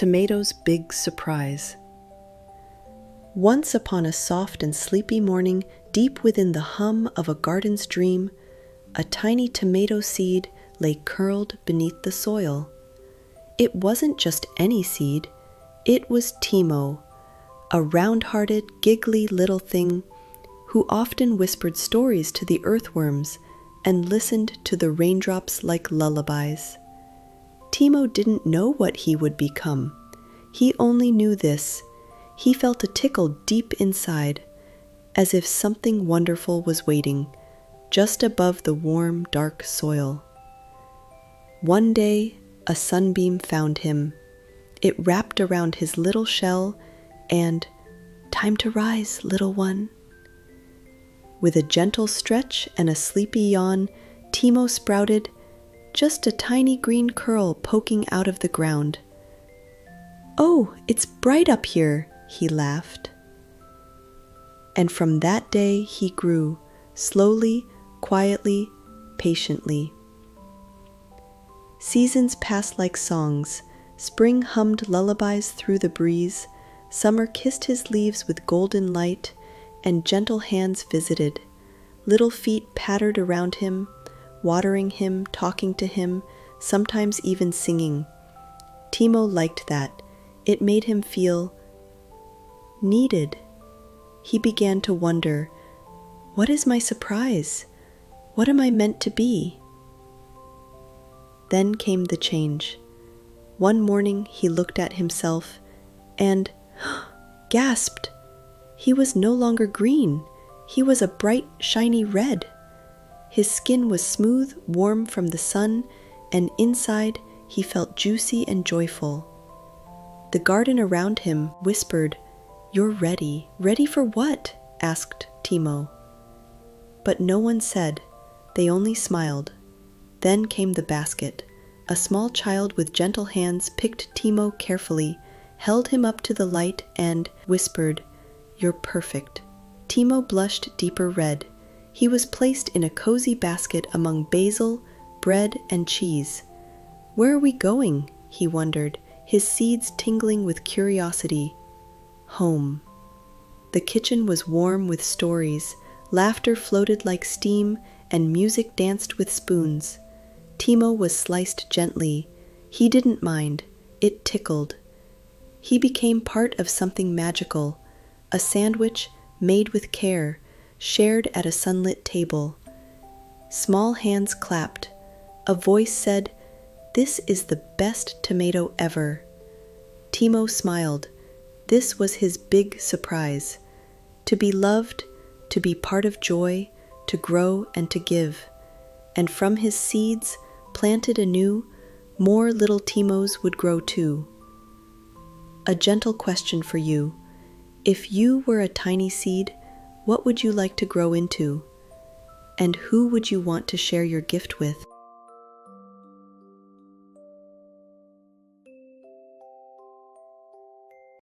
Tomato's big surprise. Once upon a soft and sleepy morning, deep within the hum of a garden's dream, a tiny tomato seed lay curled beneath the soil. It wasn't just any seed, it was Timo, a round-hearted, giggly little thing who often whispered stories to the earthworms and listened to the raindrops like lullabies. Timo didn't know what he would become. He only knew this. He felt a tickle deep inside, as if something wonderful was waiting, just above the warm, dark soil. One day, a sunbeam found him. It wrapped around his little shell and, "Time to rise, little one." With a gentle stretch and a sleepy yawn, Timo sprouted, just a tiny green curl poking out of the ground. "Oh, it's bright up here," he laughed. And from that day he grew, slowly, quietly, patiently. Seasons passed like songs. Spring hummed lullabies through the breeze. Summer kissed his leaves with golden light, and gentle hands visited. Little feet pattered around him, watering him, talking to him, sometimes even singing. Timo liked that. It made him feel needed. He began to wonder, what is my surprise? What am I meant to be? Then came the change. One morning he looked at himself and gasped. He was no longer green. He was a bright, shiny red. His skin was smooth, warm from the sun, and inside he felt juicy and joyful. The garden around him whispered, "You're ready." "Ready for what?" asked Timo. But no one said. They only smiled. Then came the basket. A small child with gentle hands picked Timo carefully, held him up to the light, and whispered, "You're perfect." Timo blushed deeper red. He was placed in a cozy basket among basil, bread, and cheese. Where are we going? He wondered, his seeds tingling with curiosity. Home. The kitchen was warm with stories. Laughter floated like steam, and music danced with spoons. Timo was sliced gently. He didn't mind. It tickled. He became part of something magical, a sandwich made with care, shared at a sunlit table. Small hands clapped. A voice said, "This is the best tomato ever." Timo smiled. This was his big surprise. To be loved, to be part of joy, to grow and to give. And from his seeds, planted anew, more little Timos would grow too. A gentle question for you. If you were a tiny seed, what would you like to grow into? And who would you want to share your gift with?